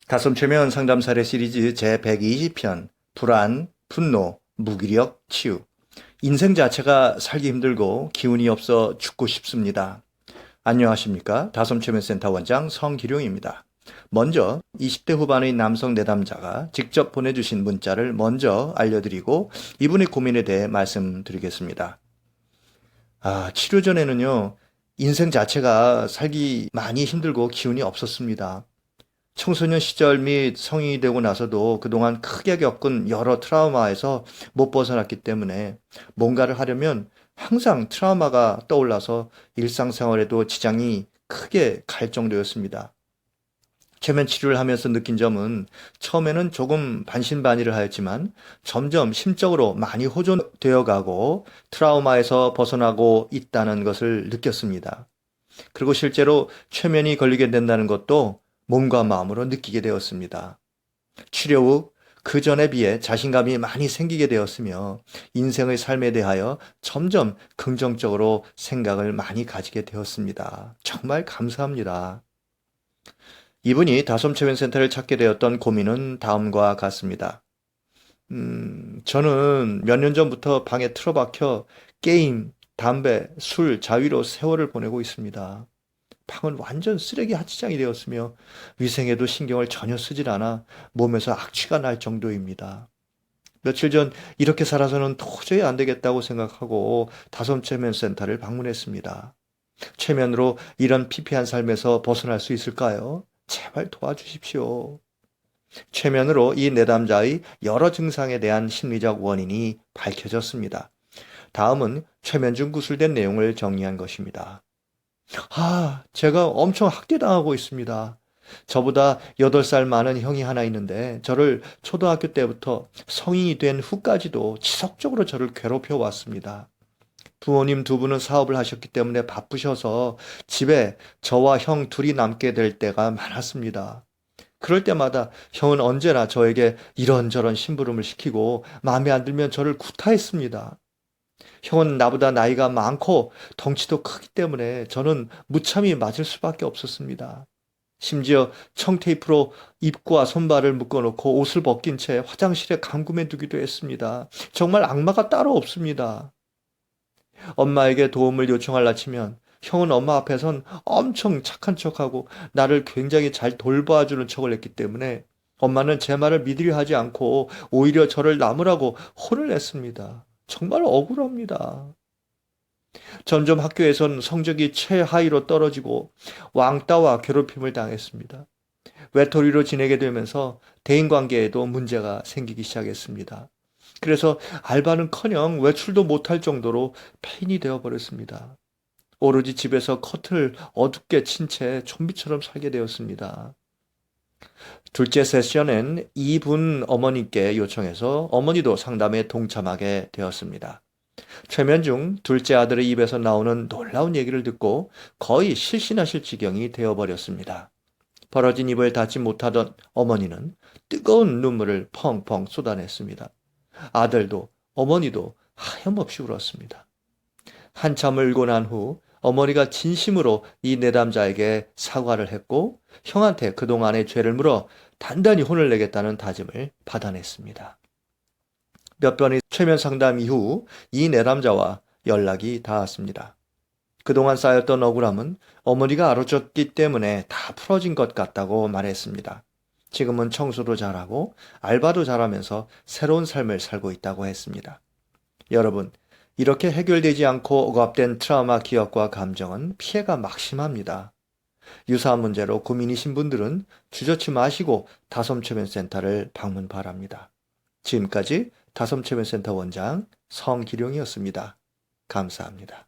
가슴 최면 상담 사례 시리즈 제120편 불안, 분노, 무기력, 치유. 인생 자체가 살기 힘들고 기운이 없어 죽고 싶습니다. 안녕하십니까? 다솜최면센터 원장 성기룡입니다. 먼저 20대 후반의 남성 내담자가 직접 보내주신 문자를 먼저 알려드리고 이분의 고민에 대해 말씀드리겠습니다. 치료 전에는요, 인생 자체가 살기 많이 힘들고 기운이 없었습니다. 청소년 시절 및 성인이 되고 나서도 그동안 크게 겪은 여러 트라우마에서 못 벗어났기 때문에 뭔가를 하려면 항상 트라우마가 떠올라서 일상생활에도 지장이 크게 갈 정도였습니다. 최면 치료를 하면서 느낀 점은 처음에는 조금 반신반의를 하였지만 점점 심적으로 많이 호전되어 가고 트라우마에서 벗어나고 있다는 것을 느꼈습니다. 그리고 실제로 최면이 걸리게 된다는 것도 몸과 마음으로 느끼게 되었습니다. 치료 후 그 전에 비해 자신감이 많이 생기게 되었으며 인생의 삶에 대하여 점점 긍정적으로 생각을 많이 가지게 되었습니다. 정말 감사합니다. 이분이 다솜체면센터를 찾게 되었던 고민은 다음과 같습니다. 저는 몇 년 전부터 방에 틀어박혀 게임, 담배, 술, 자위로 세월을 보내고 있습니다. 방은 완전 쓰레기 하치장이 되었으며 위생에도 신경을 전혀 쓰질 않아 몸에서 악취가 날 정도입니다. 며칠 전 이렇게 살아서는 도저히 안 되겠다고 생각하고 다솜체면센터를 방문했습니다. 최면으로 이런 피폐한 삶에서 벗어날 수 있을까요? 제발 도와주십시오. 최면으로 이 내담자의 여러 증상에 대한 심리적 원인이 밝혀졌습니다. 다음은 최면 중 구술된 내용을 정리한 것입니다. 제가 엄청 학대당하고 있습니다. 저보다 8살 많은 형이 하나 있는데 저를 초등학교 때부터 성인이 된 후까지도 지속적으로 저를 괴롭혀 왔습니다. 부모님 두 분은 사업을 하셨기 때문에 바쁘셔서 집에 저와 형 둘이 남게 될 때가 많았습니다. 그럴 때마다 형은 언제나 저에게 이런저런 심부름을 시키고 마음에 안 들면 저를 구타했습니다. 형은 나보다 나이가 많고 덩치도 크기 때문에 저는 무참히 맞을 수밖에 없었습니다. 심지어 청테이프로 입과 손발을 묶어놓고 옷을 벗긴 채 화장실에 감금해 두기도 했습니다. 정말 악마가 따로 없습니다. 엄마에게 도움을 요청하려 치면 형은 엄마 앞에선 엄청 착한 척하고 나를 굉장히 잘 돌봐주는 척을 했기 때문에 엄마는 제 말을 믿으려 하지 않고 오히려 저를 나무라고 혼을 냈습니다. 정말 억울합니다. 점점 학교에선 성적이 최하위로 떨어지고 왕따와 괴롭힘을 당했습니다. 외톨이로 지내게 되면서 대인관계에도 문제가 생기기 시작했습니다. 그래서 알바는커녕 외출도 못할 정도로 폐인이 되어버렸습니다. 오로지 집에서 커튼을 어둡게 친 채 좀비처럼 살게 되었습니다. 둘째 세션엔 이분 어머니께 요청해서 어머니도 상담에 동참하게 되었습니다. 최면 중 둘째 아들의 입에서 나오는 놀라운 얘기를 듣고 거의 실신하실 지경이 되어버렸습니다. 벌어진 입을 닫지 못하던 어머니는 뜨거운 눈물을 펑펑 쏟아냈습니다. 아들도 어머니도 하염없이 울었습니다. 한참 울고 난 후 어머니가 진심으로 이 내담자에게 사과를 했고 형한테 그동안의 죄를 물어 단단히 혼을 내겠다는 다짐을 받아냈습니다. 몇 번의 최면 상담 이후 이 내담자와 연락이 닿았습니다. 그동안 쌓였던 억울함은 어머니가 알아줬기 때문에 다 풀어진 것 같다고 말했습니다. 지금은 청소도 잘하고 알바도 잘하면서 새로운 삶을 살고 있다고 했습니다. 여러분, 이렇게 해결되지 않고 억압된 트라우마 기억과 감정은 피해가 막심합니다. 유사한 문제로 고민이신 분들은 주저치 마시고 다솜체면센터를 방문 바랍니다. 지금까지 다솜체면센터 원장 성기룡이었습니다. 감사합니다.